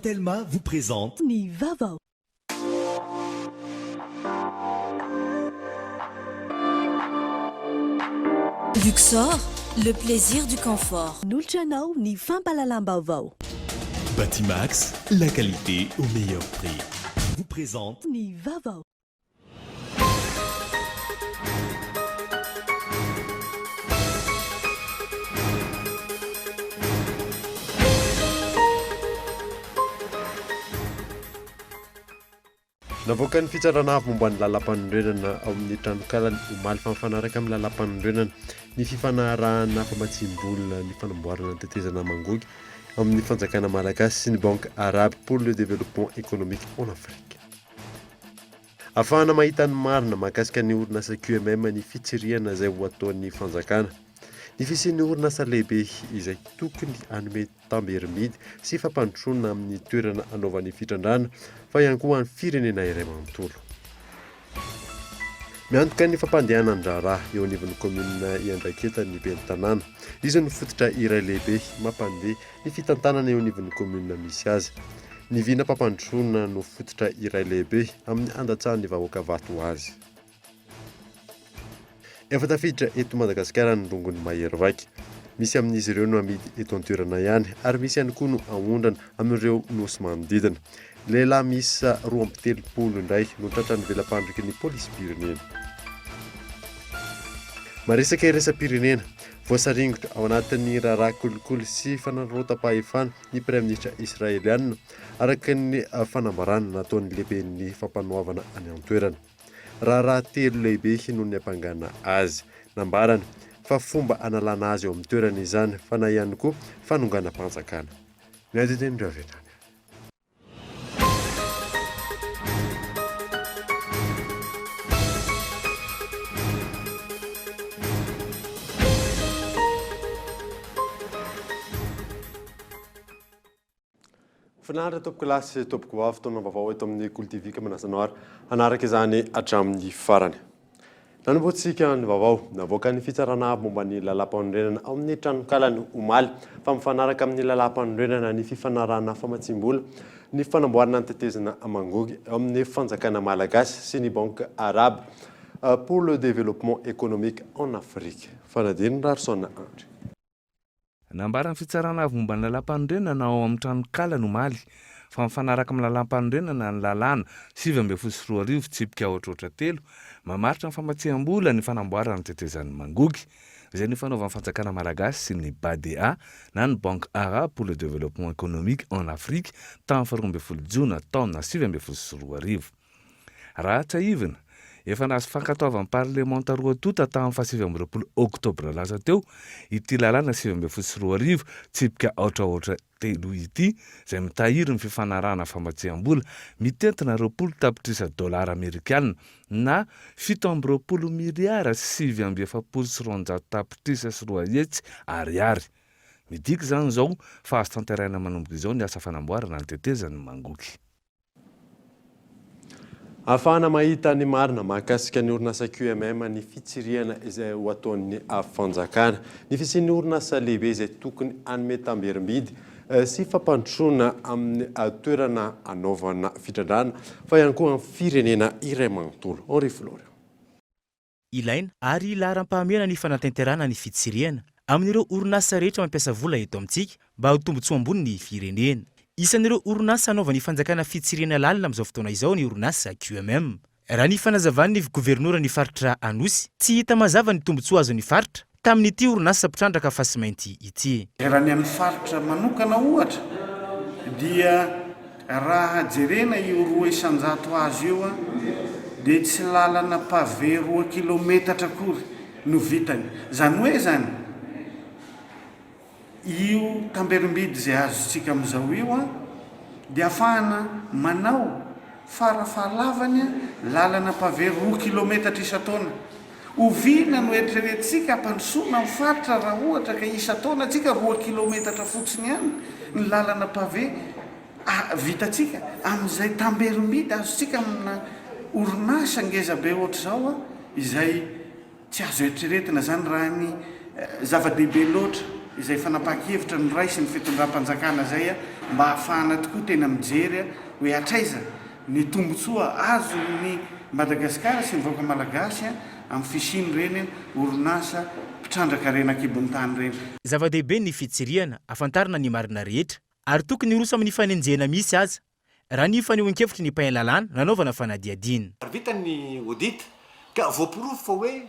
Telma vous présente Ni Vavao. Luxor, le plaisir du confort. Nulchanao ni Fampalalambavao. Batimax, la qualité au meilleur prix. Vous présente Ni Vavao. Navoaka ny fitsarana avy momba ny lalam-panorenana ao amin'ny tranokalany omaly fa mifanaraka amin'ny lalam-panorenana ny fifanarahana famatsim-bola ny fanamboarana ny tetezana mangogy amin'ny fanjakana malagasy sy ny banque arabe pour le développement économique en Afrique. Afahana mahita ny marina mahakasika ny orinasa QMM ny fitsiriana izay ho ataon'ny fanjakana. Ny fisian'ny orinasa lehibe izay tokony hanome tamberimidy sy fampandrosoana amin'ny toerana anaovan'ny fitrandrana fa ihany koa amin'ny firenena iray manontolo. Miantoka ny fampandehanan-draharaha eo anivon'ny komina Iandraketa ny ben'ny tanàna. Izy no fototra iray lehibe mampandeha ny fitantanana eo anivon'ny komina misy azy. Ny vina fampandrosoana no fototra iray lehibe amin'ny andatsahan'ny vahoaka vato azy. Efa tafiditra eto Madagasikara ny rongony mahery vaika. Misy amin'izy ireo no amidy eto an-toerana ihany ary misy ihany koa no ahondrana amin'ireo nosy manodidina. Lehilahy miisa 2.3 indray no tratran'ny velam-pandriky ny polisy-pirenena. Maresaka iresa-pirenena, voasaringotra ao anatin'ny raharaha kolikoly sy fanarota-pahefana ny Praiministra Israeliana araka ny fanambarana nataon'ny lehiben'ny fampanoavana any an-toerana. Raharaha telo lehibe no ny ampangana azy. Nambarana fa fomba analana azy eo amin'ny toerana izany fa na ihany koa fanonganam-panjakana. Ny adidiny ravetany. Finaritra tompoko lahy sy tompoko vavy fotoana vaovao eto amin'ny Kolotivika Manasanoara hanaraka izany hatramin'ny farany. Nanomboantsika ny vaovao navoaka ny fitsarana avy momba ny lalam-panorenana ao amin'ny tranokalany omaly fa mifanaraka amin'ny lalam-panorenana ny fifanarahana famatsim-bola ny fanamboarana ny tetezana mangogy ao amin'ny fanjakana malagasy sy ny banque arabe pour le développement économique en Afrique. Fanadiny Rarsona Andry. Nambarany fitsarana avy momba ny lalam-panorenana ao amin'ny tranokalany omaly fa mifanaraka amin'ny lalam-panorenana ny lalàna 7.4 tsipika ohatrohatra 3 mamaritra ny famatsiam-bola ny fanamboarana ny tetezan'ny mangogy izay ny fanaovan'ny fanjakana malagasy sy ny BADA na ny banque arabe pour le développement économique en Afrique tamin'ny 12 Jona taona 2024. Raha tsaivina efa nahazo fankatoavan'ny parlemanta roa tota tamin'ny 20 Oktobra lasa teo ity lalàna 7.4 tsipika ohatrohatra 3 ity izay mitahiry ny fifanarahana famatsiam-bola mitentina 20 tapitrisa dolara amerikana na 7.20 miliara 7.7 tapitrisa sy 2 hetsy ariary. Midika zany zao fa azo tanteraina manomboka izao ny asa fanamboarana ny tetezan'ny mangogy. Afahana mahita ny marina mahakasika ny orinasa QMM ny fitsiriana izay ho ataon'ny fanjakana. Ny fisian'ny orinasa lehibe izay tokony hanome tamberimidy sy fampandrosoana amin'ny toerana anaovana fitrandrana fa ihany koa amin'ny firenena iray manontolo. Henri Florian. Ilaina ary laharam-pahamehana ny fanatanterana ny fitsiriana amin'ireo orinasa rehetra mampiasa vola eto amintsika mba ho tombotsoa ambony ny firenena. Isan'ireo orinasa anaovan'ny fanjakana fitsiriana lalina amin'izao fotoana izao ny orinasa QMM. Raha ny fanazavan'ny gouvernoura ny faritra Anosy, tsy hita mazava ny tombotsoa azo ny faritra tamin'ity orinasa mpitrandaka fasimainty ity. Raha ny amin'ny faritra manokana ohatra dia raha jerena io 200 azo io dia tsy lalana pavé 2 kilometatra akory no vitany. Zany hoe zany io tamberimbidy zay azotsika amin'izao io dia afahana manao farafahalavany lalana pavé 2 kilometatra isa-taona. Ovina no eritreretintsika hampandrosoana amin'ny faritra raha ohatra ka isa-taona atsika 2 kilometatra fotsiny ihany ny lalana pavé vitatsika amin'izay tamberimbidy azotsika amina orinasa ngeza be ohatr'izao izay tsy azo eritreretina zany raha ny zava-dehibe loatra izay fanapahakevitra ny ray sy ny fitondram-panjakana zay mba hahafahana tokoa tena mijery hoe atraiza ny tombotsoa azo ny Madagasikara sy ny vahoaka malagasy amin'ny fisiny reny orinasa mpitrandraka renakibon'ny tany reny. Zava-dehibe ny fitsiriana afantarana ny marina rehetra ary tokony rosa amin'ny fanenjehana misy aza raha ny fanehoan-kevitry ny mpahay lalàna nanaovana fanadihadiana. Vita ny audit ka voapirofo fa hoe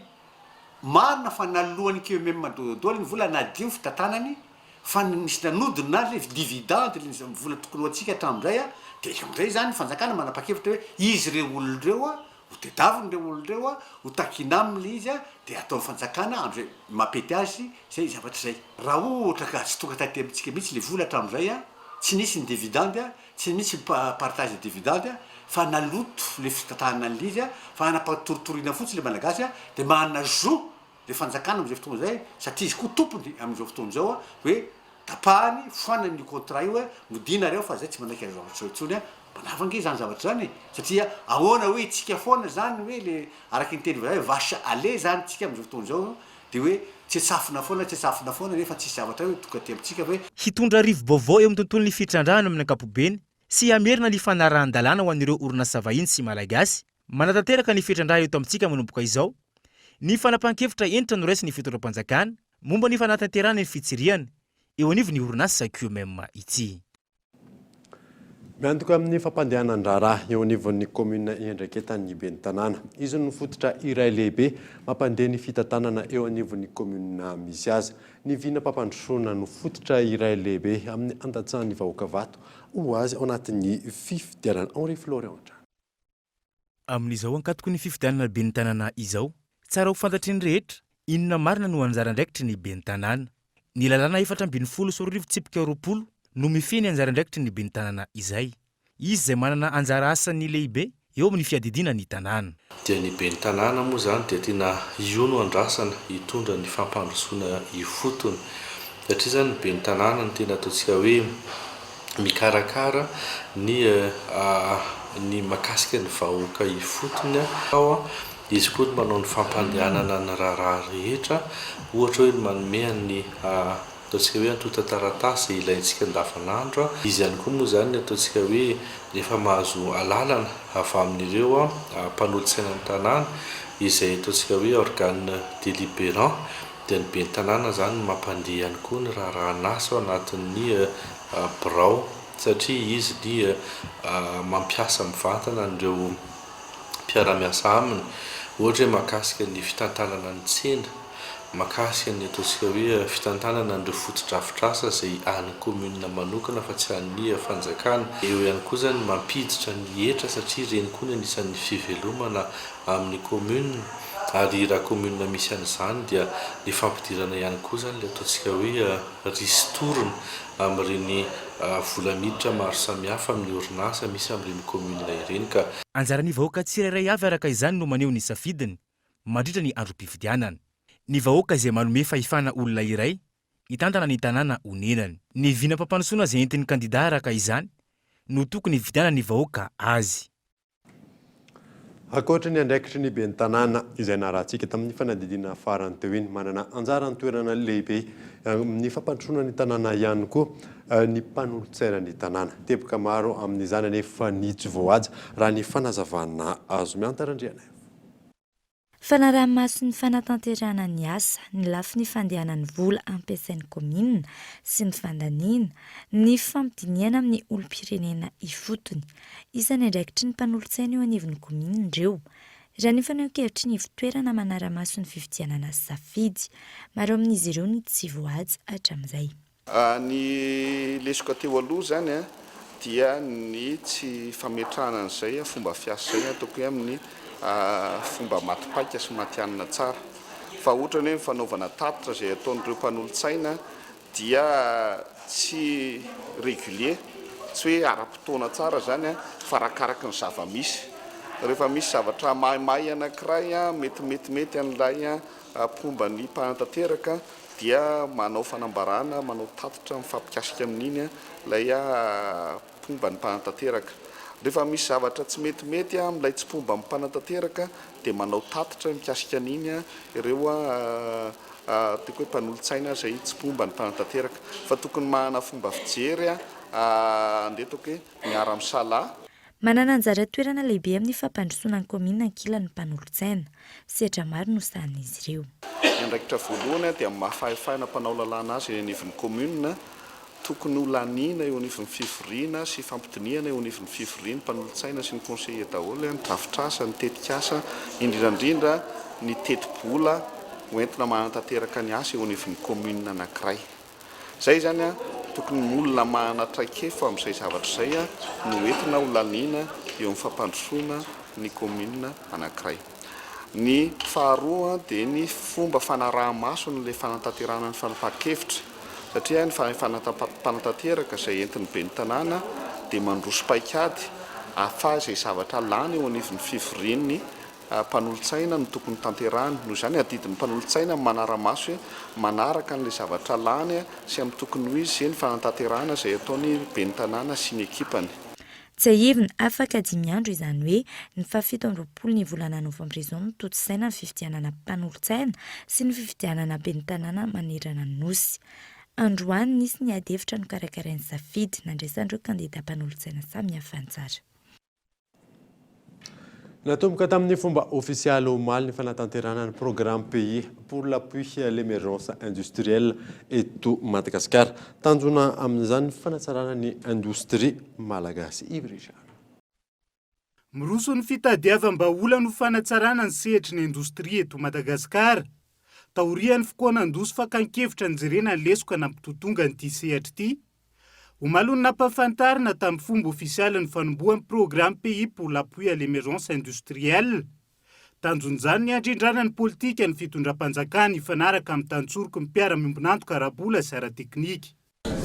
marina fa nalohany keo même madodoly ny vola nadio fitantanany fa nisy nanodina azy dividende ny vola tokony ho antsika hatramin'izay dia amin'izay zany fanjakana manapa-kevitra hoe izy reo olona reo ho tedaviny reo olona reo ho takina aminy izy dia ataon'ny fanjakana amin'izay mapety azy zay zavatra zay. Raha ohatra ka tsy tonga taty amintsika mihitsy le vola hatramin'izay tsy nisy ny dividende tsy nisy partage de dividende fa naloto le fitantanana an'izy fa anapatoritoriana fotsiny le malagasy dia manazo le fanjakana amin'izay fotoana zay satria izy koa tompony amin'izao fotoana zao hoe tapahany foanany contrat io modina reo fa zay tsy manaiky zavatra intsony manavange zany zavatra zany satria ahoana hoe tsika foana zany hoe le araky ny teny hoe vache à lait zany tsika amin'izao fotoana zao dia hoe tsy safina foana nefa tsisy zavatra hoe tonga ty amintsika hoe hitondra rivo-baovao eo amin'ny tontolon'ny fitrandrahana amin'ny ankapobeny sy hamerina ny fanarahan-dalàna ho an'ireo orinasa vahiny sy malagasy manatanteraka ny fitrandraha eto amintsika manomboka izao ny fanapahan-kevitra enitra no raisy ny fitondram-panjakana momba ny fanatanterahana ny fitsiriana eo anivony orinasa QMM ity. Miantoka amin'ny fampandehanan-draharaha eo anivon'ny commune Endraketany Iben'ny Tanàna. Izy no fototra iray lehibe mampandeha ny fitantanana eo anivon'ny commune misy azy. Ny vina mpampandrosoana no fototra iray lehibe amin'ny andatsahan'ny vahoaka vato ho azy ao anatin'ny fifidianana Henri Florent. Amin'izao ankatoko ny fifidianana Ben'ny Tanàna izao, tsara ho fantatry ny rehetra inona marina no anjara andraikitry ny Ben'ny Tanàna. Ny lalàna 420 no mifeny anjara andraikitry ny Ben'ny Tanàna izay. Izy izay manana anjara asany lehibe eo amin'ny fiadidiana ny tanàna. Dia ny Ben'ny Tanàna moa zany dia tena io no andrasana hitondra ny fampandrosoana ifotony. Satria zany ny Ben'ny Tanàna no tena ataontsika hoe mikarakara ny makasika ny vahoaka ifotony ao izy koa manao ny fampandehanana ny raharaha rehetra ohatra hoe manome ny ataontsika hoe antota taratasy ilaintsika andavanandro izy ihany koa moa zany ataontsika hoe rehefa mahazo alalana avy amin'ireo mpanolo-tsaina ny tanàna izay ataontsika hoe organe délibérant dia ny Ben'ny Tanàna zany mampandeha ihany koa ny raharahanaso anatin'ny birao satria izy dia mampiasa mivantana an'ireo mpiara-miasa aminy ohatra hoe makasika ny fitantanana ny tsena makasika ny ataontsika hoe fitantanana an'ireo fotodrafitrasa izay any commune manokana fa tsy an'ny fanjakana. Eo ihany koa zany mampiditra ny hetra satria ireny koa ny anisan'ny fivelomana amin'ny commune ary raha commune misy an'izany dia ny fampidirana ihany koa zany le ataontsika hoe ristorona amin'ireny vola miditra maro samihafa amin'ny orinasa misy amin'ireny commune ireny ka anjarany vahoaka tsirairay avy araka izany no maneho ny safidiny mandritra ny androm-pifidianana. Ny vahoaka izay manome fahefana olona iray hitantana ny tanàna honenany. Ny vina mpampandrosoana izay entin'ny kandida araka izany no tokony hividiana ny vahoaka azy. Ankoatra ny andraikitry ny Ben'ny Tanàna izay narahantsika tamin'ny fanadidina farany teo iny manana anjara ny toerana lehibe ny fampandrosoana ny tanàna ihany koa ny mpanolotsaina ny tanàna. Teboka maro amin'izany anefa nitsy voahaja raha ny fanazavana azo miantarandriana. Fanaraha-maso ny fanatanterahana ny asa, ny lafiny fandehanany vola ampiasain'ny commune sy ny fandaniana, ny fampidiniana amin'ny olom-pirenena ifotony. Isany andraikitry ny mpanolotsaina eo anivon'ny commune ireo. Raha ny faneho-kevitry ny fitoerana manara-maso ny fifidianana safidy, maro amin'izy ireo ny tsy voahaja hatramin'izay. Ny lesoka teo aloha zany dia ny tsy fametrahana an'izay fomba fiasa izay ataoko hoe amin'ny fomba matipaika sy matianina tsara fa ohatra ny hoe fanaovana tatitra izay ataon'ireo mpanolotsaina dia tsy régulier tsy hoe ara-potoana tsara zany fa arakaraka ny zava-misy. Rehefa misy zavatra maimay anankiray mety an'ilay pomba ny mpanatanteraka dia manao fanambarana, manao tatitra mifampikasika amin'iny ilay pomba ny mpanatanteraka. Rehefa misy zavatra tsy mety amin'ilay tsy pomba ny mpanatanteraka dia manao tatitra mikasika an'iny ireo tiako hoe mpanolontsaina zay tsy pomba ny mpanatanteraka fa tokony manana fomba fijery andeha toko hoe miara-misalahy. Manana anjara toerana lehibe amin'ny fampandrosoana ny komina ankilan'ny mpanolontsaina. Sedra maro no sahan'izy ireo. Ny andraikitra voalohany dia mahafahafahana mpanao lalàna azy eny anivon'ny komuna, tokony ho laniana eo anivon'ny fivoriana sy fampidiniana eo anivon'ny fivoriana mpanolontsaina sy ny conseiller daholo ny drafitrasa, ny tetikasa, indrindrandrindra ny teti-bola hoentina manatanteraka ny asa eo anivon'ny komuna anankiray. Zay zany tokony olona manatraikefa amin'izay zavatra izay no entina ho laniana eo amin'ny fampandrosoana ny komuna anankiray. Ny faharoa dia ny fomba fanaraha-maso n'ilay fanatanterana ny fanapahan-kevitra satria ny fanatanteraka izay entin'ny be ny tanàna dia mandroso paikady ahafaha izay zavatra lany eo anivon'ny fivorian'ny mpanolontsaina no tokony tanterahany. Noho izany adidin'ny mpanolontsaina manara-maso hoe manaraka n'ilay zavatra lany sy amin'ny tokony ho izy ny fanatanterahana izay ataony be ny tanàna sy ny ekipany. Tsy ahivina afaka 10 andro izany hoe ny 17 ny volana novambra izao no toto-saina ny fifidianana mpanolontsaina sy ny fifidianana be ny tanàna manerana ny nosy. Androany nisy ny ady hevitra no karakarain'ny safidy nandraisan'ireo kandida mpanolontsaina samihafa anjara. Natomboka tamin'ny fomba ofisialy omaly ny fanatanterana ny programme pays pour l'appui à l'émergence industrielle eto Madagasikara. Tanjona amin'izany fanatsarana ny industrie malagasy. Miroso ny fitadiavam-baolana no fanatsarana ny sehatry ny industrie eto Madagasikara. Taorian'ny fokoanan-doso fakan-kevitra ny jerena ny lesoka nampitotonga n'ity sehatra ity. Omalony nampahafantarina tamin'ny fomba ofisialy ny fanombohan'ny programme pays pour l'appui à l'émergence industrielle. Tanjon'izany ny andrindrana ny politika ny fitondram-panjakana ifanaraka amin'ny tantsoroko ny mpiara-miombonantoka arabola sy ara-teknika.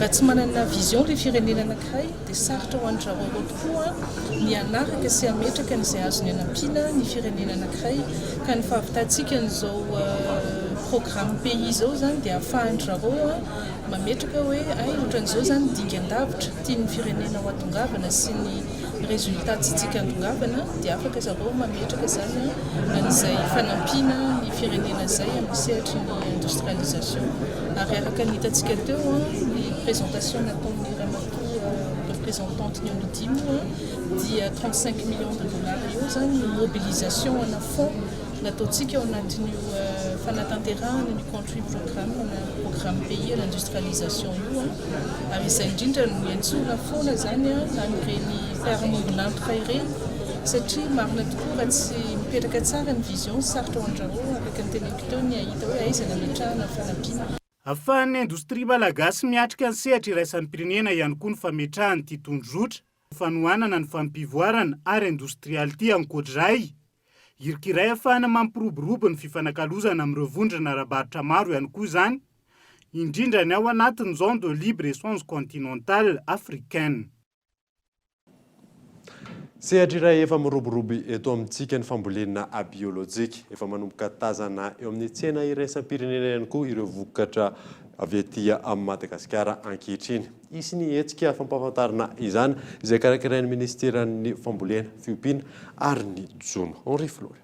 Raha tsy manana vision ilay firenena anankiray dia sarotra ho an'ny zareo tokoa ny anaraka sy ametraka n'izay azony anampina ny firenena anankiray ka ny fahavitantsika n'izao programme pays izao zany dia ahafahan'ny zareo mametraka hoe ohatran'izao zany dingan-davitra tian'ny firenena ho atongavana sy ny résultat tsitsika andongavana dia afaka zareo mametraka zany an'izay fanampiana ny firenena izay amin'ny sehatry ny industrialisation. Ary araka ny hitantsika teo ny présentation nataon'ny ramatoa représentante ny Onodimo dia 35 millions de dollars eo zany ny mobilisation ana fond nataontsika ao anatin'io fanatanterahana ny country programme na programme pays à l'industrialisation io ary izay indrindra no iantsona foana zany amin'ireny mpiara-miombonantoka ireny satria marina tokoa raha tsy mipetraka tsara ny vision sarotra ho andrareo afaka ny teneniko teo ny ahita hoe aiza nametrahana fanampiana. Ahafahan'ny indostria malagasy miatrika ny sehatra iraisan'ny pirenena ihany koa ny fametrahany ity tondrotra, fanohanana ny fampivoarana ary industrialité ankoatray. Irkiray ahafahana mampiroborobo ny fifanakalozana amin'ireo vondrona ara-baritra maro ihany koa izany, indrindra ny ao anatin'ny zone de libre-échange continentale africaine. Sehatra iray efa miroboroby eto amintsika ny fambolena biolojika efa manomboka tazana eo amin'ny tsena iraisam-pirenena ihany koa ireo vokatra avy ety amin'ny Madagasikara ankehitriny. Isy ny hetsika fampahafantarana izany izay karakarain'ny ministeran'ny fambolena fiompiana ary ny Joma. Henri Flory.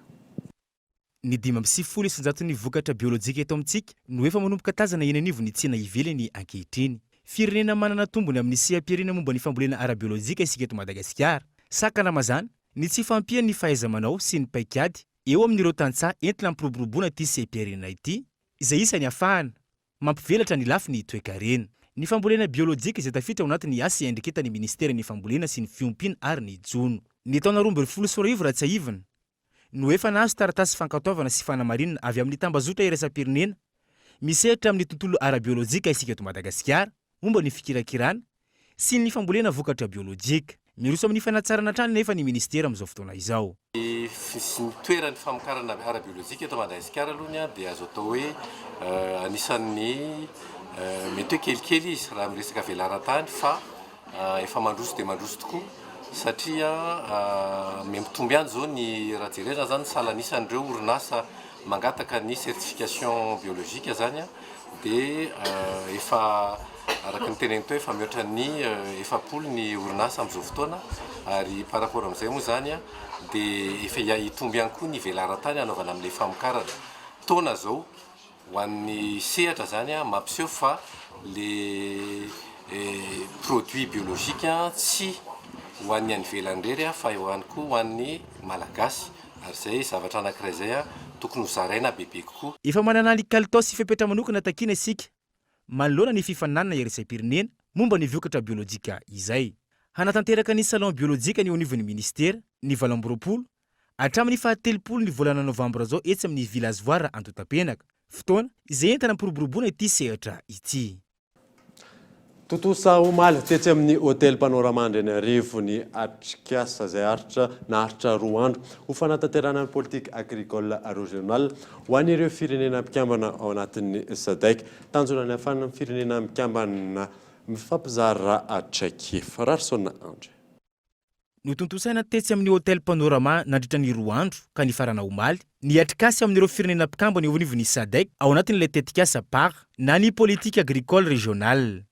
Ny 5 isanjaton'ny vokatra biolojika eto amintsika no efa manomboka tazana eny anivon'ny tsena ivelany ankehitriny. Firenena manana tombony amin'ny seha-pirenena momba ny fambolena ara-biolojika isika eto Madagasikara. Sakana mazana, ny tsy fampian'ny fahaiza-manao sy ny paikady eo amin'ireo tantsaha entina ampiroboroboana ity seha-pirenena ity, izay isany ahafahana mampivelatra ny lafiny toe-karena. Ny fambolena biolojika izay tafiditra ao anatin'ny asa iandrikitan'ny ministeran'ny fambolena sy ny fiompiana ary ny Jono. Ny taona 2024 raha tsy ahivana no efa nahazo taratasy fankataovana sy fanamarinana avy amin'ny tambazotra iraisam-pirenena misehatra amin'ny tontolo ara-biolojika isika eto Madagasikara, momba ny fikirakirana sy ny fambolena vokatra biolojika. Miroso amin'ny fanatsarana trany nefa ny ministera amin'izao fotoana izao. Ny toeran'ny famokarana ara-biolojika eto Madagasikara aloha dia azo atao hoe anisan'ny mety hoe kelikely izy raha miresaka velaran-tany fa efa mandroso dia mandroso tokoa satria mitomby ihany zao ny raha jerena zany sahala anisan'ireo orinasa mangataka ny certification biolojika zany dia efa araka ny teneny teo efa mihoatra ny 7 ny orinasa amin'izao fotoana ary par rapport amin'izay moa zany dia efa hitomby ihany koa ny velaran-tany anaovana amin'ilay famokarana. Taona zao ho an'ny sehatra zany a mampiseho fa le produit biolojika tsy ho an'ny any velandrery fa eo ihany koa ho an'ny malagasy ary zay zavatra anankiray zay a tokony ho zaraina bebe kokoa. Efa manana ny kalitao sy fepetra manokana takina isika manoloana ny fifananana iraisam-pirenena momba ny vokatra biolojika izay. Hanatanteraka ny salon biolojika ny onivon'ny ministera ny 20 hatramin'ny 17 ny volana novambra zao etsy amin'ny village voire Antotapenaka. Fotoana izay entana mipiroboroboana ity sehatra ity. Totosa omaly tetsy amin'ny hôtel Panorama Andrenarivo ny atrikasa zay aritra naharitra 2 andro ho fanatanterana ny politique agricole régional ho an'ireo firenena mikambana ao anatin'ny SADC. Tanjona ny afanana firenena mikambana mifampizara atraikefa. Rarsona Andre. Notontosaina tetsy amin'ny hôtel Panorama nandritra ny 2 andro ka ny farana omaly ny atrikasa amin'ireo firenena mpikambana eo anivon'ny SADC ao anatin'ilay tetikasa PAR na ny politique agricole régionale.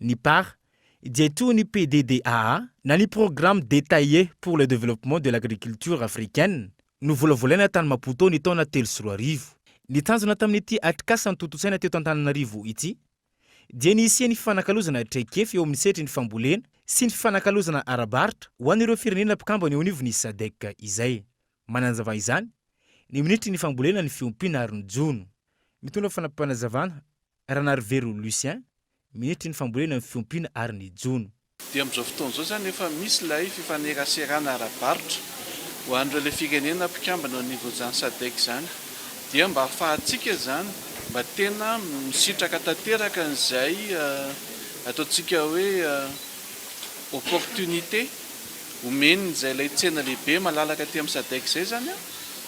Ny PAR dia toy ny PDDAA na ny programme détaillé pour le développement de l'agriculture africaine no volavolaina tany Maputo ny taona 2013. Ny tanjona tamin'ity atrikasa notontosaina teto Antananarivo ity dia ny isian'ny fifanakalozana traikefa eo amin'ny setry ny fambolena sy ny fifanakalozana arabaritra ho an'ireo firenena mpikambana eo anivon'ny SADC izay. Mananzava izany ny minitry ny fambolena ny fiompiana ary ny jono. Mitondra fanampanazavana Ranarvero Lucien minitry ny fambolena ny fiompiana ary ny jono. Dia amin'izao fotoana izao zany efa misy ilay fifaneraserana arabaritra ho an'ireo le firenena mpikambana ao anivon'izany SADC zany dia mba ahafahantsika zany mba tena misitraka tanteraka an'izay ataontsika hoe opportunité omeny izay ilay tsena lehibe malalaka aty amin'ny SADC zay zany a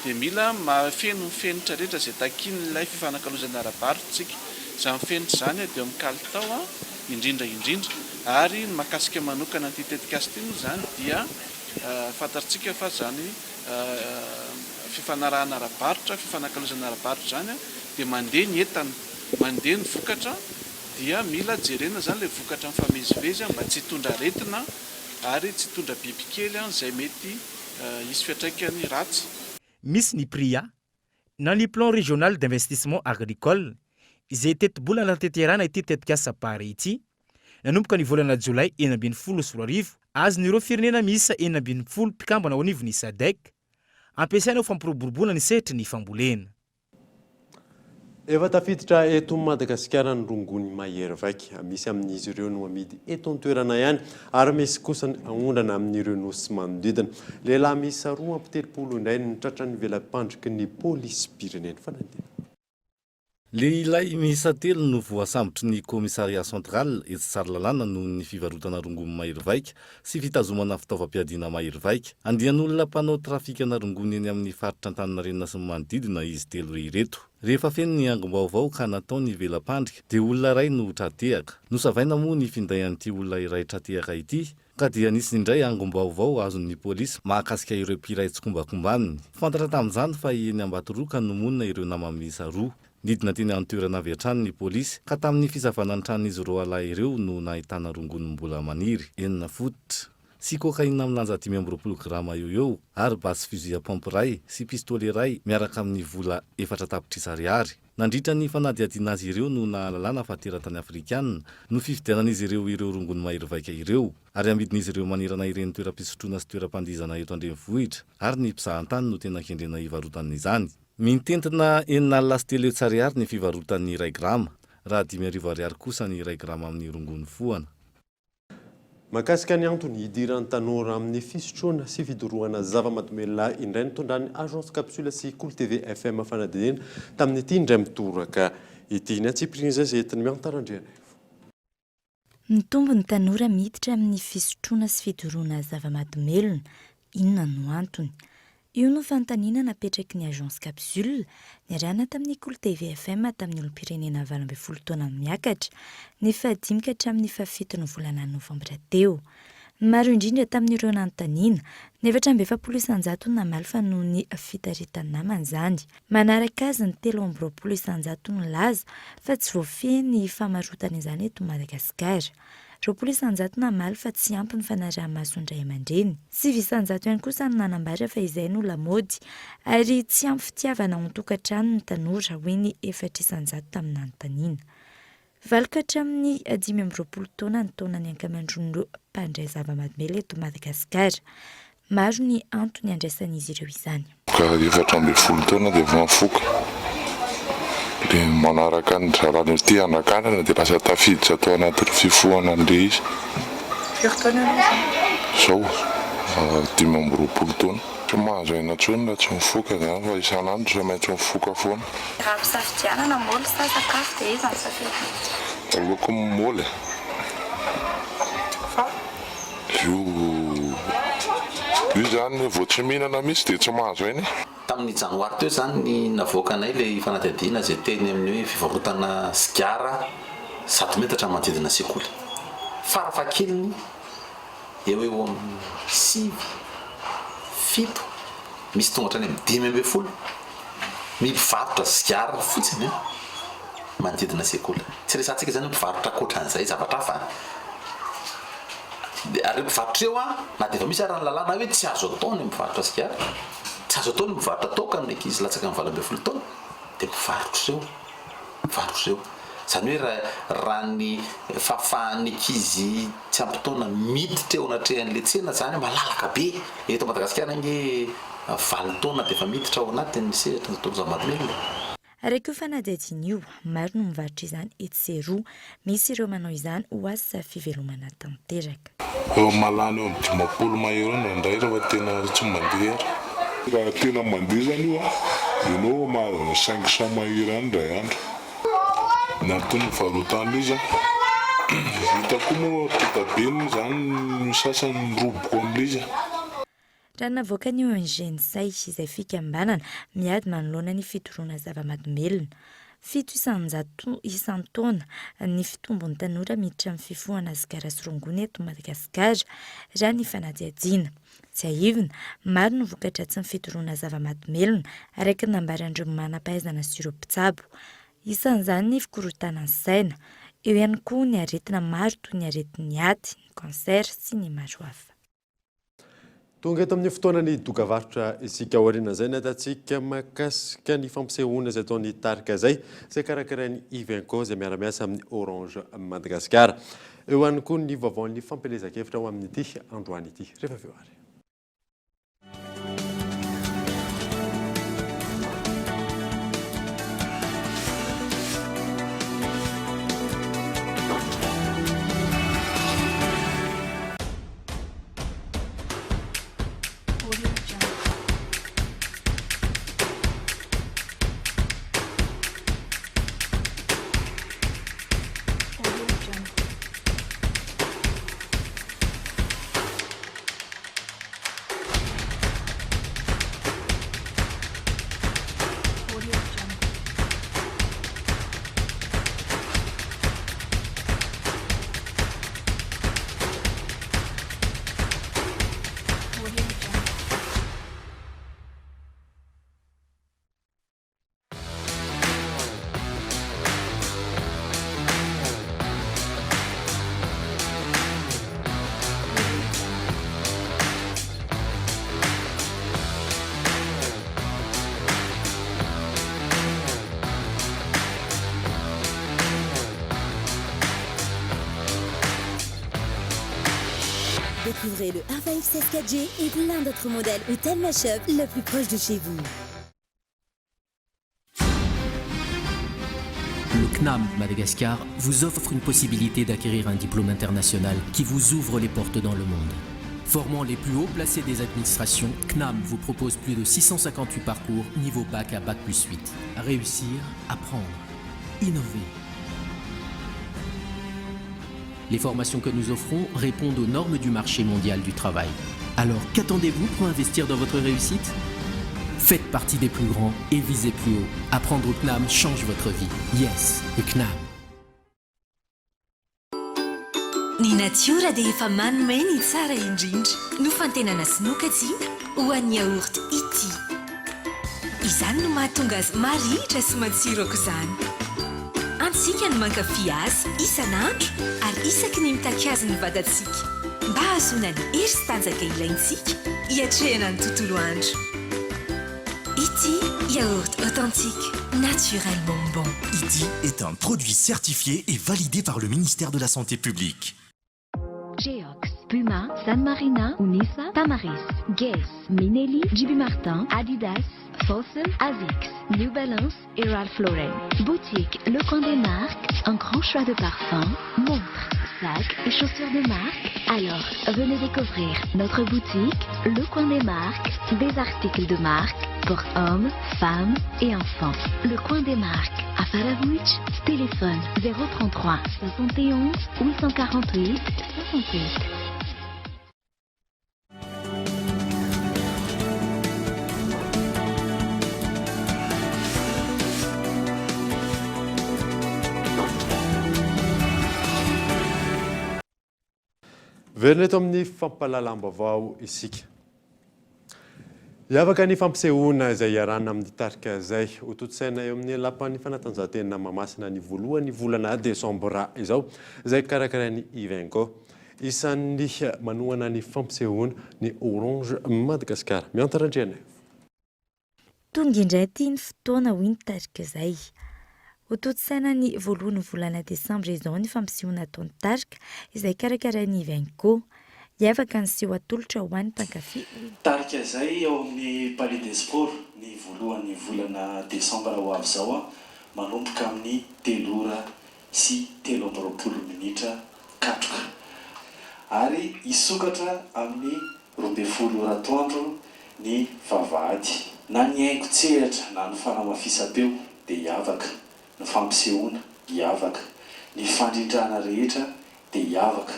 dia mila mafeno fenitra rehetra izay takin'ilay fifanakalozana arabaritra tsika. Izany fenitra zany dia amin'ny kalitao indrindra ary mahakasika manokana an'ity tetikasa ity moa zany dia fantatsika fa zany fifanarahana arabaritra fifanakalozana arabaritra zany dia mandeha ny entana mandeha ny vokatra dia mila jerena zany le vokatra mifamezivezy mba tsy hitondra aretina ary tsy hitondra bibikely izay mety hisy fiantraikany ratsy. Misy ny PRIA na ny plan régional d'investissement agricole izay tetibola nateterana ity tetikasa PAR ity nanomboka ny volana Jolay 2014 azon'ireo firenena miisa 20 mpikambana ao anivon'ny SADC ampiasaina ho fampiroboroboana ny setry ny fambolena. Efa tafiditra eto Madagasikara ny rongony mahery vaika. Misy amin'izy ireo no amidy eto an-toerana ihany ary misy kosa ny aondrana amin'ireo nosy manodidina. Lehilahy miisa 2 indray ny tratran'ny velam-pandriky ny polisy pirenena fanadina. Lehilahy miisa 3 no voasambotry ny komisaria central eto Tsaralalàna noho ny fivarotana rongony mahery vaika sy fitazomana fitaovam-piadiana mahery vaika. Andian'olona mpanao trafikana rongony eny amin'ny faritra Antaninarenina sy ny manodidina izy 3 ireto. Rehefa feno ny angom-baovao ka natao ny velam-pandrika dia olona iray no tratehaka. Nosavaina moa ny finday an'ity olona iray tratehaka ity ka dia nisy indray angom-baovao azon'ny polisy mahakasika ireo mpiray tsy kombakombaniny. Fantatra tamin'izany fa eny Ambatoroa ka nomonina ireo nama miisa 2. Nidina teny an-toerana avy hatrany ny polisy ka tamin'ny fizavana ny tran'izy roa lahy ireo no nahitana rongony mbola maniry 9 fototra sy kokaina milanja 520 grama eo ary basy fusil à pompe ray sy pistolet ray miaraka amin'ny vola 4 tapitrisa ariary. Nandritra ny fanadihadiana azy ireo no nahalalana fa teratany Afrikanina no fividianan'izy ireo rongony mahery vaika ireo ary amidin'izy ireo manirana ireny toeram-pisotroana sy toeram-pandizana eto Andrenivohitra ary ny mpizahatany no tena kendrena hivarotan'izany. Mintentina 9 ariary ny fivarotan'ny 1 grama raha 5 ariary kosa ny 1 grama amin'ny rongony foana. Makasika ny antony hidiran'ny tanora amin'ny fisotroana sy fidorohana zava-mahadomelina indray nitondran'ny agence capsule sy Cool TV FM fanadinena tamin'ity indray mitoraka ity ny atsiprin'izay izay entiny miantarandriana. Mitombo ny tanora miditra amin'ny fisotroana sy fidorohana zava-mahadomelina, inona no antony? Io no fanontaniana napetraky ny agence capsule niarahana tamin'ny Cool TV FM tamin'ny olom-pirenena 20 taona miakatra ny 15 hatramin'ny 17 ny volana novambra teo. Maro indrindra tamin'ireo nanontaniana, ny 770 namaly fa noho ny fitaritana namana izany. Manaraka azy ny 320 ny laza fa tsy voafehy ny famarotana izany eto Madagasikara. 20 isanjato namaly fa tsy ampy ny fanaraha-maso indray aman-dreny. 9 isanjato ihany kosa no nanambara fa izay no lamody ary tsy ampy fitiavana ho tokantrano ny tanora hoe ny 4 isanjato tamin'ny anontaniana. Valika hatramin'ny 5 taona ny taonany ankamaroan'ireo mpandray zava-mahadomely eto Madagasikara. Maro ny antony andraisan'izy ireo izany. Ka 14 taona dia efa mifoka. Dia manaraka ny zarany ity anakanana dia lasa tafiditra atao anatin'ny fifohana an'ilay izy. Zao 15 taona. Tsy mahazo aina intsony raha tsy mifoka izany fa isan'andro tsy maintsy mifoka foana. Raha mpisafidianana moly sa sakafo dia izy ny safidy. Aleoko moly. Io zany vao tsy mihinana mihitsy dia tsy mahazo aina. Tamin'ny janoary teo zany ny navoakanay ilay fanadihadiana izay teny amin'ny hoe fivarotana sigara 100 metatra manodidina sekoly. Farafahakeliny eo amin'ny 6 7 misy tonga hatrany amin'ny 10 mivarotra sigara fotsiny manodidina sekoly. Tsy resantsika zany mivarotra koatran'izay zavatra hafa. Ary mivarotra eo na dia efa misy ara ny lalàna hoe tsy azo atao ny mivarotra sigara. Tsy azo atao ny mivarotra toka ny ankizy latsaka amin'ny 12 taona dia mivarotra ireo. Izany hoe raha ny fahafahan'ny ankizy tsy ampy taona miditra eo anatrehan'ilay tsena zany malalaka be. Eto Madagasikara nge 9 taona dia efa miditra ao anatin'ny sehatra ny taona zava-mahadomely. Raika io fanadihadiana io, maro no mivarotra izany etsy sy eroa. Misy ireo manao izany ho asa fivelomana tanteraka. Malany eo amin'ny 10 mahery indray rehefa tena tsy mandeha. Raha tena mandeha zany io ianao mahazo 500 mahery indray andro. Natao ny varotana izy hitako moa totabeny zany sasany roboka amin'izy. Raha navoaka ny ONG Say izay fikambanana miady manoloana ny fitoroana zava-mahadomelona. 7 isan-taona ny fitombon'ny tanora miditra amin'ny fifohana sigara sy rongony eto Madagasikara raha ny fanadihadiana. Tsy ahivina, maro no vokatra tsy ny fitoroana zava-mahadomelona araka nambaran'ireo manam-pahaizana sy ireo mpitsabo. Isan'izany ny fikorotana ny saina, eo ihany koa ny aretina maro toy ny aretin'ny aty, ny kanser sy ny maro hafa. Tonga eto amin'ny fotoanany dokavarotra isika aoriana izay natatsika mahakasika ny fampisehoana izay ataony tarika izay karakarain'ny Ivenco izay miara-miasa amin'ny Orange Madagasikara. Eo ihany koa ny vaovaon'ny fampelezan-kevitra ao amin'ity androany ity rehefa avy eo ary. Découvrez le R5 4G et plein d'autres modèles Hôtel Mashup le plus proche de chez vous. Le CNAM Madagascar vous offre une possibilité d'acquérir un diplôme international qui vous ouvre les portes dans le monde. Formant les plus hauts placés des administrations, CNAM vous propose plus de 658 parcours niveau bac à bac plus 8. Réussir, apprendre, innover. Les formations que nous offrons répondent aux normes du marché mondial du travail. Alors, qu'attendez-vous pour investir dans votre réussite ? Faites partie des plus grands et visez plus haut. Apprendre au CNAM change votre vie. Yes, le CNAM. Ny natiora dia efa manome ny tsara indrindra no fantenana sinokajiana ho an'ny yaourt ity. Izany no mahatonga azy maritra sy matsiro aok'izany. antsika ny mankafy azy isan'andro ary isaky ny mitaky azy ny vatantsika mba hahazoana ny hery sy tanjaka ilaintsika hiatrehana ny tontolo andro. Ity yaourt authentique, naturellement bon. Iti est un produit certifié et validé par le ministère de la Santé publique. Geox, Puma, San Marina, Unisa, Tamaris, Guess, Minelli, JB Martin, Adidas, Fossil, Asics, New Balance et Ralph Lauren. Boutique Le Coin des Marques, un grand choix de parfums, montres, sacs et chaussures de marque. Alors, venez découvrir notre boutique Le Coin des Marques, des articles de marque pour hommes, femmes et enfants. Le Coin des Marques, à Faravouch, téléphone 033 71 848 68. Verina eto amin'ny fampahalalam-baovao isika. Hiavaka ny fampisehoana izay iarana amin'ny tarika izay ho totsaina eo amin'ny lapan'ny fanatanjahantena Mahamasina ny voalohan'ny volana desambra izao izay karakarain'ny Ivenco. Isan'ny manohana ny fampisehoana ny Orange Madagasikara. Miantarandriana. Tonga indray tiany fotoana ho iny tarika izay. Ho totsaina ny voalohan'ny volana desambra izao ny fampisehoana ataon'ny tarika izay karakarain'ny Ivenco. Hiavaka ny seho atolotra ho an'ny mpankafy. Tarika izay ao amin'ny Palais des Sports ny voalohan'ny volana desambra ho avy izao manomboka amin'ny 3:30 minitra katroka. Ary isokatra amin'ny 12 ratoandro ny vavahady. Na ny haingo-tsehatra na ny fanamafisam-peo dia hiavaka. Ny fampisehoana hiavaka. Ny fandrindrana rehetra dia hiavaka.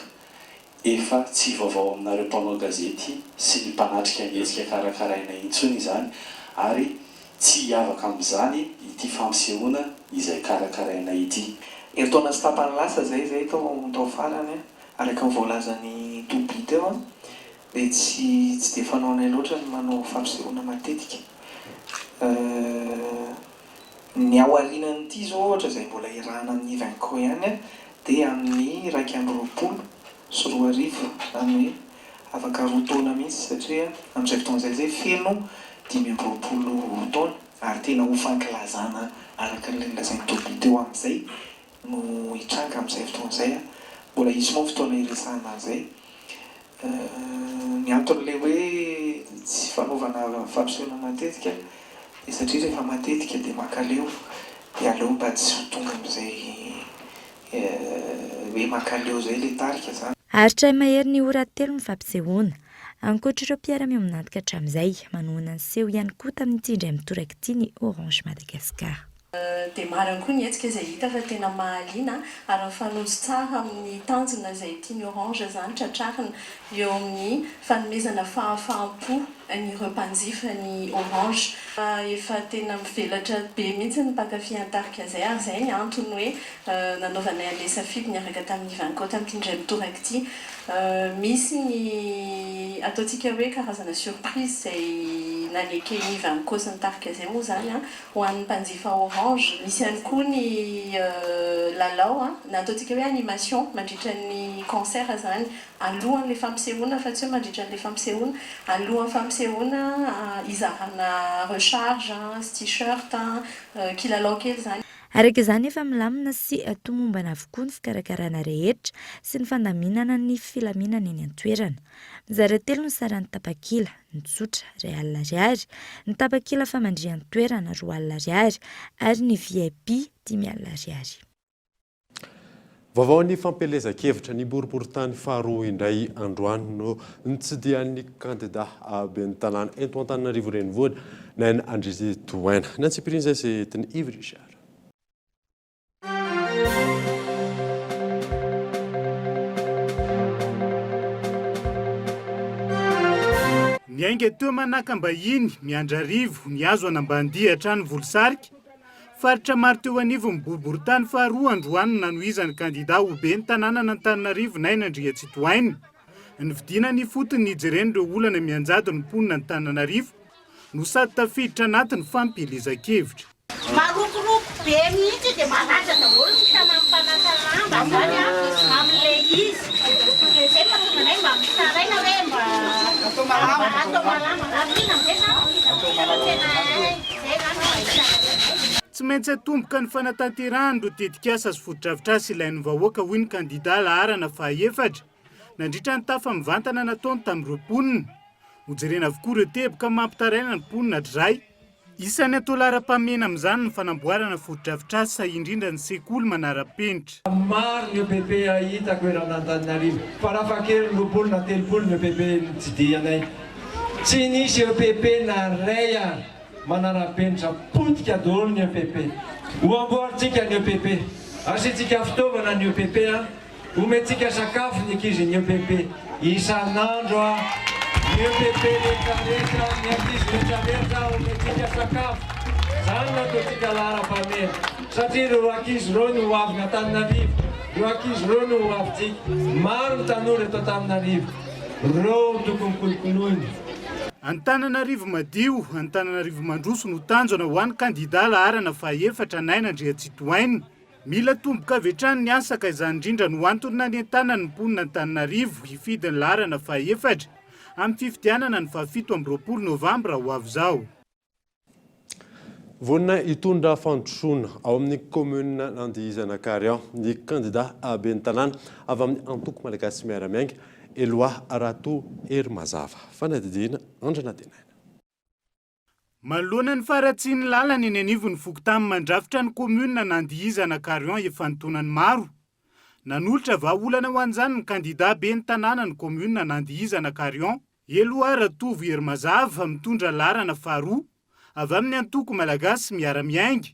Efa tsy vaovao aminareo mpanao gazety sy ny mpanatrika angetsika karakaraina intsony izany ary tsy hiavaka amin'izany ity fampisehoana izay karakaraina ity. Eritaona sy tapany lasa zay tao farany araka ny voalazany toby teo dia tsy dia fanaonay loatra ny manao fampisehoana matetika. Ny aorianan'ity zao ohatra izay mbola irahana amin'ny Ivenco ihany dia amin'ny 2:20 sy 2:00 izany hoe afaka 2 taona mihitsy satria amin'izay fotoana izay feno 5-20 taona ary tena ho fankilazana araka ny lazainy toby teo amin'izay no hitranga amin'izay fotoana izay mbola isy moa fotoana iresahana an'izay. Ny anton'ilay hoe tsy fanaovana fampisehoana matetika satria rehefa matetika dia makaleo dia aleo mba tsy ho tonga amin'izay hoe makaleo izay ilay tarika zany. Aritra mahery ny ora telo ny fampisehoana. Ankoatr'ireo mpiara-mio minantoka hatramin'izay manohana ny seho ihany koa tamin'ity indray mitoraka ity ny Orange Madagascar. Dia marina koa ny hetsika izay hita fa tena mahaliana ary mifanojo tsara amin'ny tanjona izay tiany Orange izany tratrarina eo amin'ny fanomezana fahafaham-po an'ireo mpanjifa ny Orange. Efa tena mivelatra be mihitsy ny mpankafy tarika izay ary izay ny antony hoe nanaovanay an'ilay safidy niaraka tamin'ny Ivenco tamin'ity indray mitoraka ity. Misy ny ataontsika hoe karazana surprise izay nanekeny Ivenco sy ny tarika izay moa izany ho an'ny mpanjifa Orange. Misy ihany koa ny lalao na ataontsika hoe animation mandritra ny concert izany alohan'ilay fampisehoana fa tsy hoe mandritra n'ilay fampisehoana alohan'ny fampisehoana izarana recharge sy t-shirt kilalao kely izany. Araka izany efa milamina sy tomombana avokoa ny fikarakarana rehetra sy ny fandaminana ny filaminana eny an-toerana. Mizara telo ny saran'ny tapakila, ny tsotra R1,00, ny tapakila famandrian'ny toerana R2,00 ary ny VIP R10,000. Vaovao ny fampelezan-kevitra ny boriboritany faharoa indray androany no nitsidihan'ny kandida ben'ny tanàna eto Antananarivo renivohitra Naina Andrizy Toaina. Nantsipiriny izay sy tiny Yves Richard. Ny ainga teo manakam-bahiny miandrarivo niazo anambandia hatrany Volosarika. Faritra maro teo anivo ny boriboritany faharoa androany nanohizany kandida ho ben'ny tanàna n'Antananarivo Naina Andrizy Toaina. Ny vidina ny fotony nijereny ireo olana mianjady ny mponina ny Antananarivo no sady tafiditra anatin'ny fampelezan-kevitra. marokoroko be mihitsy dia malaza daholo ny tanampanasa lamba zany amin'ilay izy dia zay mahatonga anay mba misaraina hoe mba atao malama raviana amizay zany tena zay zany tsy maintsy atomboka ny fanatanterahany ro tetikasa azy fotodravitrasa ilain'ny vahoaka hoy ny kandida laharana fahaefatra nandritra ny tafa mivantana nataony tamin'ny roaponina hojerena avokoa ireo teboka mampitaraina ny mponina dray isan'ny atao lara-pamena amin'izany ny fanamboarana fotodravitrasa indrindra ny sekoly manara-penitra maro ny EPP ahitako eran'Antananarivo farafahakeliny roapolo na telopolo ny EPP nitsidianay tsy nisy EPP na ray ary manara-penitra potika daholo ny EPP ho amboarintsika ny EPP asiantsika fitaovana ny EPP omentsika sakafo ny ankizy ny EPP isan'andro ny EPP rehetrarehetra ny ankizy rehetrarehetra omentsika sakafo zany nataontsika lara-pamena satria ireo ankizy ireo no hoavy Antananarivo ireo ankizy ireo no hoavintsika maro ny tanora eto Antananarivo ireo tokony kolokoloina Antananarivo madio Antananarivo mandroso no tanjona ho an'ny kandida laharana fahaefatra Nainandriatsitohaina mila tomboka avy hatrany ny asaka izany indrindra no antony nanentana ny mponina Antananarivo hifidy ny laharana fahaefatra amin'ny fifidianana ny 17 Novambra ho avy izao. Vonina hitondra fandrosoana ao amin'ny komuna Andihizana Karian ny kandida ben'ny tanàna avy amin'ny antoko malagasy miaramiainga Eloi Arato Erimazava fanadidina Andrana Tenaina. Manoloana ny faratsiany lalana eny anivon'ny Fokotany mandrafitra ny komuna Andihizana Karian efa nitonany maro. Nanolotra vahaolana ho an'izany ny kandida ben'ny tanàna ny komuna Andihizana Karian Eloi Arato Erimazava mitondra laharana faharoa avy amin'ny antoko malagasy miaramiainga.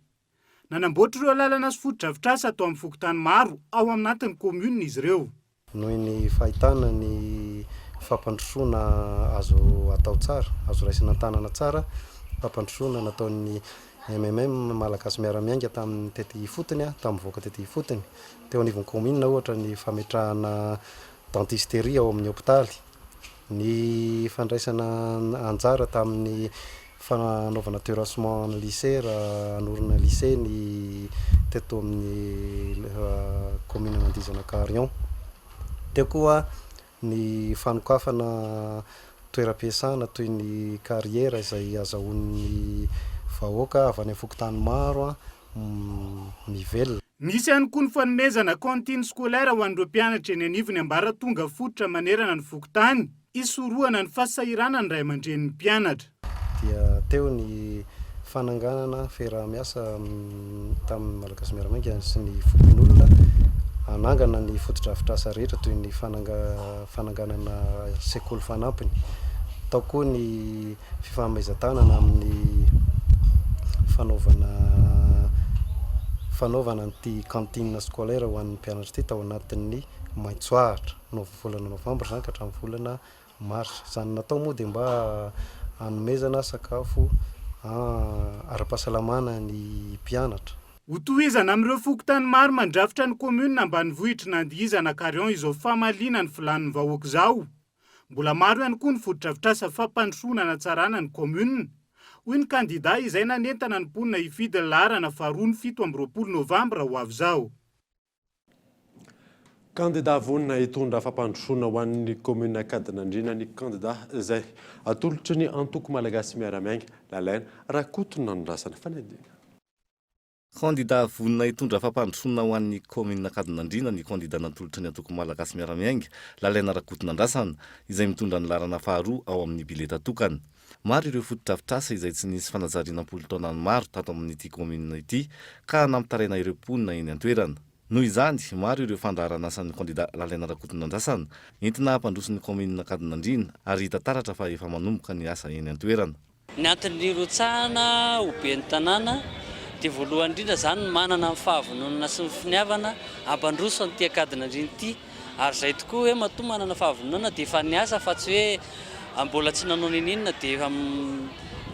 Nanamboatra ireo lalana sy fotodravitrasa atao amin'ny Fokotany maro ao amin'atin'ny komuna izy ireo. Noho ny fahitana ny fampandrosoana azo atao tsara, azo raisina tanana tsara, fampandrosoana nataon'ny MMM malagasy miaramiainga tamin'ny tety fotony, tamin'ny voaka tety fotony. Teo anivon'ny komuna ohatra ny fametrahana dentisterie ao amin'ny hôpitaly, ny fandraisana anjara tamin'ny fanaovana terrassement ny lycée raha anorina lycée ny teto amin'ny komuna Andihizana Karian. Teo koa ny fanokafana toeram-piasana toy ny carrière izay azahoan'ny vahoaka avy any Fokotany maro mivelona. Misy ihany koa ny fanomezana cantine scolaire ho an'ireo mpianatra eny anivony ambaratonga fototra manerana ny Fokotany isorohana ny fahasahiranana ny ray aman-dren'ny mpianatra. Dia teo ny fananganana fiaraha-miasa tamin'ny malagasy miaramiainga sy ny fokon'olona anangana ny fotodravitrasa rehetra toy ny fananganana sekoly fanampiny. Tao koa ny fifahamaiza-tanana amin'ny fanaovana ny cantine scolaire ho an'ny mpianatra ity tao anatin'ny maitsoahatra no volana Novambra zany ka hatramin'ny volana Mars. Izany natao moa dia mba hanomezana sakafo ara-pahasalamana ny mpianatra. Ho tohizana amin'ireo Fokotany maro mandrafitra ny komuna ambanivohitra Andihizana Karian izao famalina ny filanin'ny vahoaka izao. Mbola maro ihany koa ny fotodravitrasa fampandrosoana hanatsarana ny komuna. Hoy ny kandida izay nanentana ny mponina hifidy ny laharana faharoa ny 17 Novambra ho avy izao. Kandida vonina hitondra fampandrosoana ho an'ny komuna Kadinandriana ny kandida izay atolotry ny antoko malagasy miaramiainga Lalaina Rakotona Andrasana fanadina. Kandida vonina hitondra fampandrosoana ho an'ny komuna Kadinandriana ny kandida natolotry ny antoko malagasy miaramiainga Lalaina Rakotona Andrasana izay mitondra ny laharana faharoa ao amin'ny bileta tokana. Maro ireo fotodravitrasa izay tsy nisy fanazariana-polo taonany maro tato amin'ity komuna ity ka nampitaraina ireo mponina eny an-toerana. Noho izany, maro ireo fandraharana asan'ny kandida Lalaina Rakotona Andrasana entina hampandroso ny komuna Kadinandriana ary hita taratra fa efa manomboka ny asa eny an-toerana. Ny antony rotsahana ho ben'ny tanàna dia voalohany indrindra zany manana amin'ny fahavononana sy ny finiavana hampandroso an'ity Kadinandriana ity ary izay tokoa hoe matoa manana fahavononana dia efa ny asa fa tsy hoe mbola tsy nanao ninina dia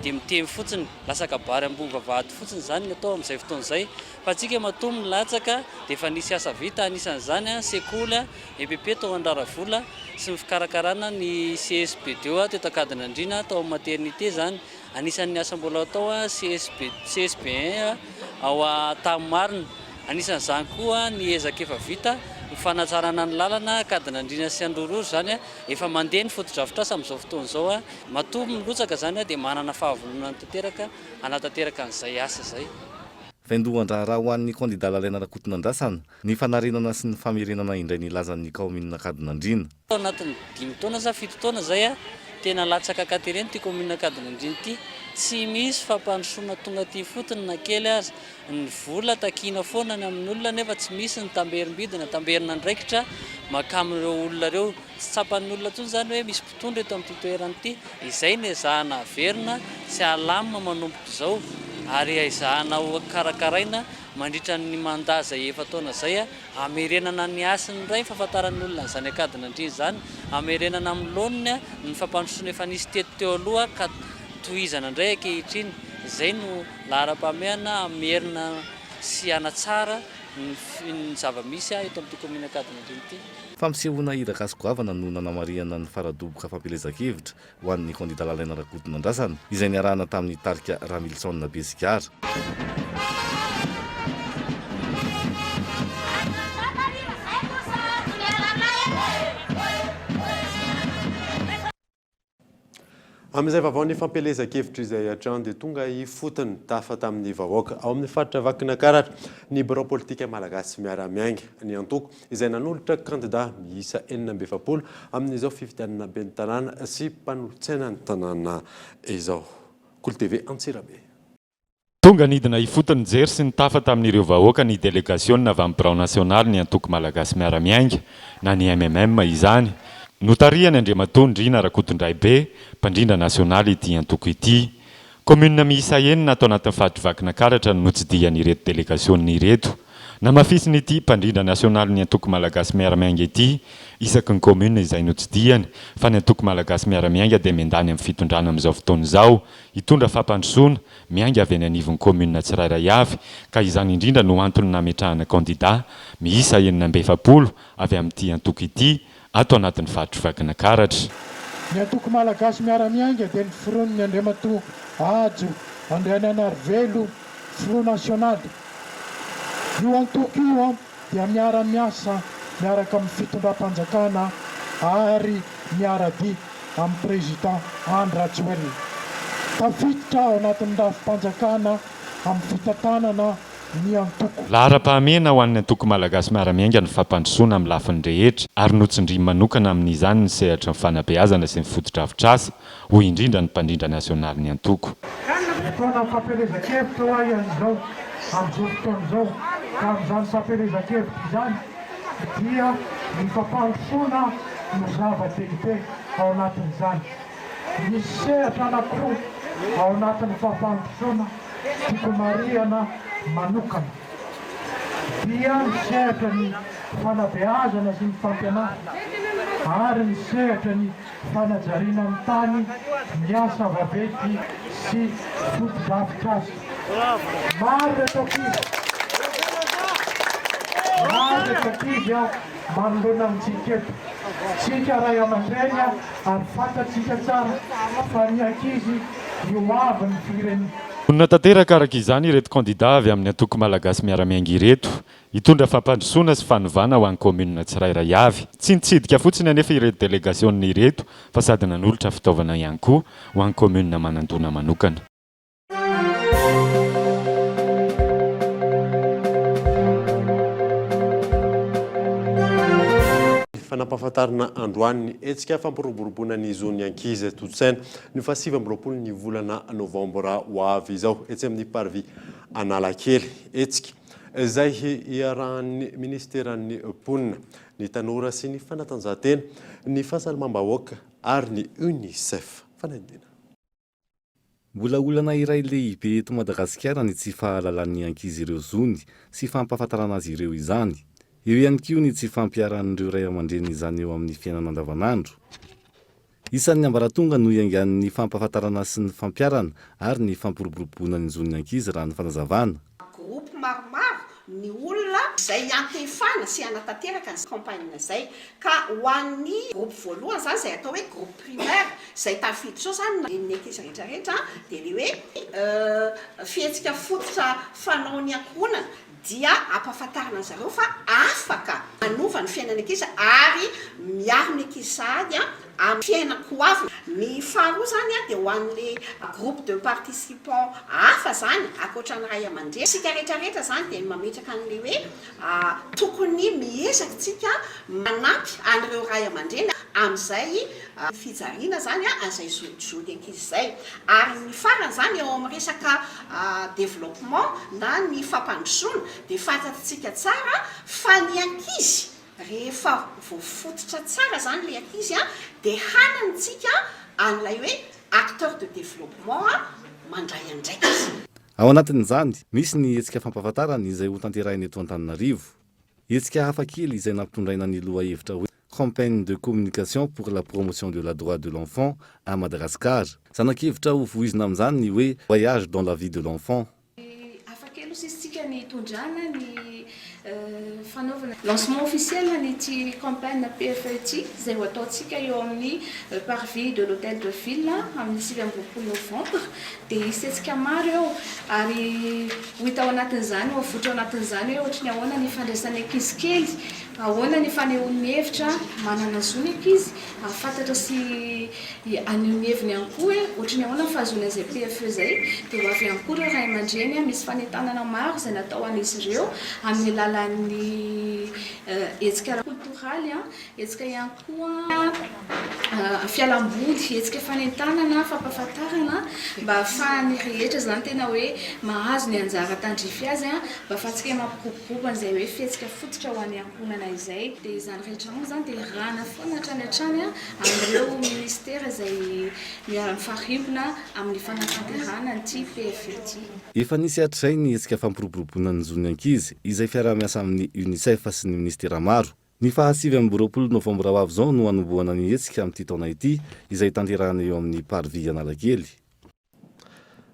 dia mitemy fotsiny lasa kabary ambony vavahady fotsiny zany ny atao amin'izay fotoan'izay fa atsika matoa milatsaka dia efa nisy asa vita anisan'izany sekoly EPP tao Andraravola sy ny fikarakarana ny CSPD teto Ankadinandriana tao amin'ny maternité zany anisan'ny asa mbola atao CSP1 ao Tamarina anisan'izany koa ny ezaka efa vita fanatsarana ny lalana Ankadinandriana sy Androroro zany efa mandeha ny foto-drafitrasa amin'izao fotoan'izao matoa milotsaka zany dia manana fahavonona tanteraka anatanteraka an'izay asa zay. Vaindohan-draharaha ho an'ny kandida lalaina Rakotonandrasana ny fanarenana sy ny famerenana indray ny lazan'ny kaomina Ankadinandriana. Anatin'ny 5 taona sa 7 taona zay tena latsaka katereny ty kaomina Ankadinandriana ty tsy misy fampandrosoana tonga ty fotony na kely azy ny vola takina foana ny amin'ny olona nefa tsy misy ny tamberimbidina tamberina ndraikitra makamin'ireo olona reo tsy tsapan'ny olona tsony zany hoe misy mpitondra eto amin'ny toerana ity izay ny ezahana averina sy alamina manomboka izao ary ezahana karakaraina mandritra ny mandat zay efa taona zay amerenana ny asiny ray fahafantaran'ny olona zany Ankadinandriana zany amerenana amin'ny laoniny ny fampandrosoana efa nisy teto teo aloha ka tohizana indray ankehitriny izay no lahara-pameana amerina sy anatsara ny zava-misy eto amin'ny kaomina Ankadinandriana ity. Fampisehoana hira kasogoavana no nanamariana ny faradoboka fampelezan-kevitra ho an'ny kandida lalaina Rakotonandrasana izay niarahana tamin'ny tarika Ramilson Besikara. Amin'izay vaovao ny fampelezan-kevitra izay hatrany dia tonga ifotony tafa tamin'ny vahoaka ao amin'ny faritra Vakinakaratra ny birao politika malagasy miara-miainga ny antoko izay nanolotra kandida miisa 720 amin'izao fifidianana ben'ny tanàna sy mpanolotsaina ny tanàna izao. Kolo TV Antsirabe. Tonga nidina ifotony jery sy ny tafa tamin'ireo vahoaka ny délégationna avy amin'ny birao nasionaly ny antoko malagasy miara-miainga na ny MMM izany. Notariany Andriamatoa Ndrina Rakotondray be mpandrindra nasionaly ity antoko ity. Commune miisa 9 atao anatin'ny faritra Vakinakaratra no notsidihan'ireto délégationna ireto. Namafisiny ity mpandrindra nasionaly ny antoko malagasy miara-miainga ity isaky ny commune izay notsidihany fa ny antoko malagasy miara-miainga dia miandany amin'ny fitondrana amin'izao fotoana izao hitondra fampandrosoana miainga avy any anivon'ny commune tsirairay avy ka izany indrindra no antony nametrahana kandida miisa 720 avy amin'ity antoko ity ato anatin'ny faritra Vakinakaratra. Ny antoko malagasy miara-miainga dia ny firon'ny Andriamatoa Ajo Andriananarivelo Front National. Io antoko io dia miara-miasa miaraka amin'ny fitondram-panjakana ary miara-dia amin'ny président Andry Rajoelina. Tafiditra ao anatin'ny rafim-panjakana amin'ny fitantanana ny antoko. Lahara-pahamehana ho an'ny antoko malagasy miara-miainga ny fampandrosoana amin'ny lafiny rehetra ary notsindrimy manokana amin'izany ny sehatra ny fanabeazana sy ny foto-drafitrasa ho indrindra ny mpandrindra nasionaly ny antoko. Fotoana fampelezan-kevitra ho ahy an'izao amin'izao fotoan'izao ka amin'izany fampelezan-kevitra izany dia ny fampandrosoana no zava-dehibe ao anatin'izany. Misy sehatra anankiroa ao anatin'ny fampandrosoana tiako mariana manokana dia ny sehatra ny fanabeazana sy ny fampianarana ary ny sehatra ny fanajariana amin'ny tany miasa vavety sy foto-drafitrasa. Maro reto ankizy manoloana amintsika eto. Tsika ray aman-dreny ary fantatsika tsara fa ny ankizy io avy ny firenena. Vonona tanteraka araka izany ireto kandida avy amin'ny antoko malagasy miara-miainga ireto hitondra fampandrosoana sy fanovana ho an'ny commune tsirairay avy. Tsy nitsidika fotsiny anefa ireto délégationna ireto fa sady nanolotra fitaovana ihany koa ho an'ny commune manantona manokana. Fanampahafantarana androany ny etsika fampiroboroboana ny zon'ny ankizy totsaina ny 7 ny volana novambra ho avy izao etsy amin'ny parvy Analakely etsika izay iarahan'ny ministeran'ny ponina ny tanora sy ny fanatanjahantena ny fahasalamam-bahoaka ary ny UNICEF fanadina. Mbola olana iray lehibe eto Madagasikara ny tsy fahalalan'ny ankizy ireo zony sy fampahafantarana azy ireo izany. Eo ihany koa ny tsy fampiaran'ireo ray aman-dreny izany eo amin'ny fiainana andavanandro. isan'ny ambaratonga no iangan'ny fampahafantarana sy ny fampiarana ary ny fampiroboroboana ny zon'ny ankizy raha ny fanazavana. Groupe maromaro ny olona izay antefana sy anatanteraka ny campagne izay ka ho an'ny groupe voalohany zany izay atao hoe groupe primaire izay tafiditra ao zany ny ankizy rehetrarehetra dia le hoe fihetsika fototra fanao ny ankohonana dia ampahafantarana zareo fa afaka manova ny fiainana ankizy ary miaro ny ankizy sahady amin'ny fiainako avy. Ny faharoa zany dia ho an'le groupe de participants hafa zany akoatra ny ray aman-dreny. Sika rehetrarehetra zany dia mametraka an'le hoe tokony miezaka tsika manampy an'ireo ray aman-dreny amin'izay fijariana zany an'izay zodizody ankizy izay. Ary ny farany zany eo amin'ny resaka développement na ny fampandrosoana dia fantatsika tsara fa ny ankizy rehefa voafototra tsara zany le ankizy dia hanantsika an'ilay hoe acteur de développement mandray andraika izy. Ao anatin'izany misy ny hetsika fampahafantarana izay ho tanterahiny eto Antananarivo. Hetsika hafakely izay nampitondraina ny loha hevitra hoe campagne de communication pour la promotion de la droit de l'enfant à Madagascar. Zanak'hevitra ho voizina amin'izany ny hoe voyage dans la vie de l'enfant. Hafakely sisitsika ny tondrana ny fanaovana lancement officiel n'ity campagne PFT izay ho ataontsika eo amin'ny parvis de l'hôtel de ville amin'ny 9 novembre dia isetsika maro eo ary ho hita ao anatin'izany ho avotra ao anatin'izany hoe ohatry ny ahoana ny fandraisan'ny ankizy kely, ahoana ny fanehoan'ny hevitra manana zo ny ankizy, fantatra sy aneho ny heviny ihany koa hoe ohatry ny ahoana fahazoana izay PFE zay dia ho avy ihany koa ireo ray aman-dreny misy fanentanana maro izay natao an'izy ireo amin'ny alalan'ny hetsika kulturaly, hetsika ihany koa fialamboly, hetsika fanentanana, fampahafantarana mba ahafahan'ny rehetra zany tena hoe mahazo ny anjara tandrify azy mba ahafahantsika mampikobokoba izay hoe fihetsika fototra ho an'ny ankohonana izay. Dia izany rehetra moa zany dia rana foana hatrany hatrany amin'ireo ministera izay miara-mifarimbona amin'ny fanatanterahana an'ity PFT. Efa nisy hatrizay ny hetsika fampiroboroboana ny zon'ny ankizy izay fiara-miasa amin'ny UNICEF sy ny ministera maro. Ny 27 novambra ho avy izao no hanombohana ny hetsika amin'ity taona ity izay tanterahana eo amin'ny parvis Analakely.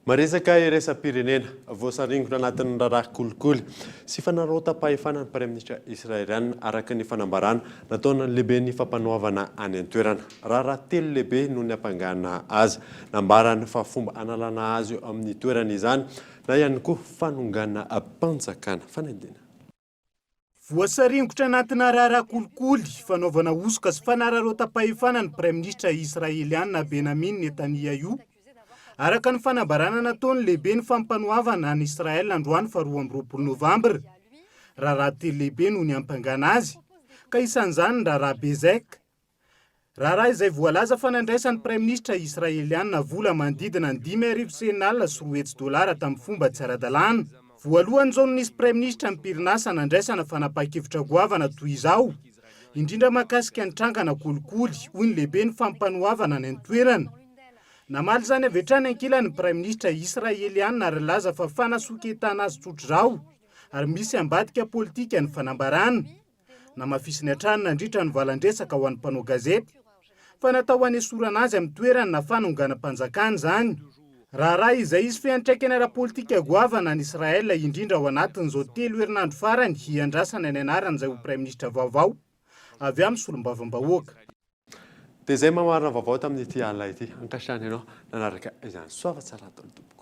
Maresaka iraisam-pirenena voasaringona anatin'ny raharaha kolikoly sy fanarota-pahefana ny Praiministra Israeliana araka ny fanambarana nataona lehibe ny fampanoavana any an-toerana. Raharaha telo lehibe no ny ampangana azy, nambarany fa fomba analana azy eo amin'ny toerana izany na ihany koa fanongana mpanjakana fanendina. Voasaringotra anatina raharaha kolikoly fanaovana osoka sy fanararota-pahefana ny Praiministra Israeliana Benjamin Netanyahu araka ny fanambarana nataony lehibe ny fampanoavana any Israel androany fa 2 Novambra. Raharaha telo lehibe no ny ampangana azy ka isan'izany raharaha Bezek. Raharaha izay voalaza fa nandraisan'ny Praiministra Israeliana vola mandidina ny 5,000 senal sy $10 tamin'ny fomba tsy ara-dalàna. Voalohany izao no nisy Praiministra ny Pirinasa nandraisana fanapakevitra goavana toy izao, indrindra mahakasika ny trangana kolikoly hoy ny lehibe ny fampanoavana ny an-toerana. Namaly zany avy hatrany ankilan'ny Praiministra Israeliana ary laza fa fanasoketana azy tsotr'izao ary misy ambadika politika ny fanambarana. Namafisiny hatrany nandritra ny valandresaka ho an'ny mpanao gazety fa natao hanesorana azy amin'ny toerana na fanonganam-panjakana zany. Raharaha izay izy fiantraikany ara-politika goavana any Israel indrindra ao anatin'izao 3 herinandro farany hiandrasana ny anaran'izay ho Praiministra vaovao avy amin'ny solombavam-bahoaka. Dia zay mamarina vaovao tamin'ity alina ity, ankasitrany ianao nanaraka izany soava tsara ataony tompoko.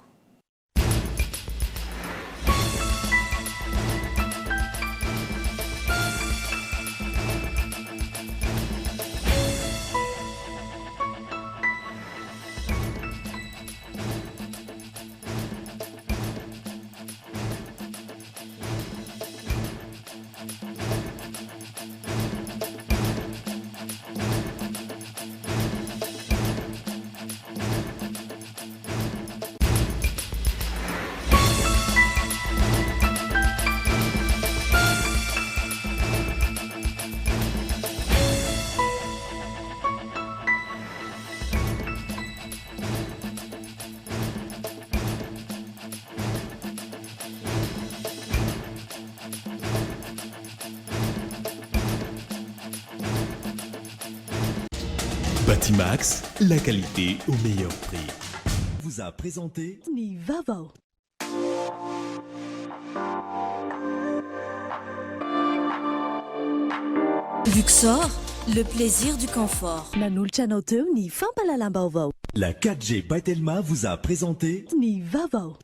Batimax, la qualité au meilleur prix. Vous a présenté Nivavo. Luxor, le plaisir du confort. Nanulchanoto ni fampalalambavo. La 4G by Telma vous a présenté Nivavo.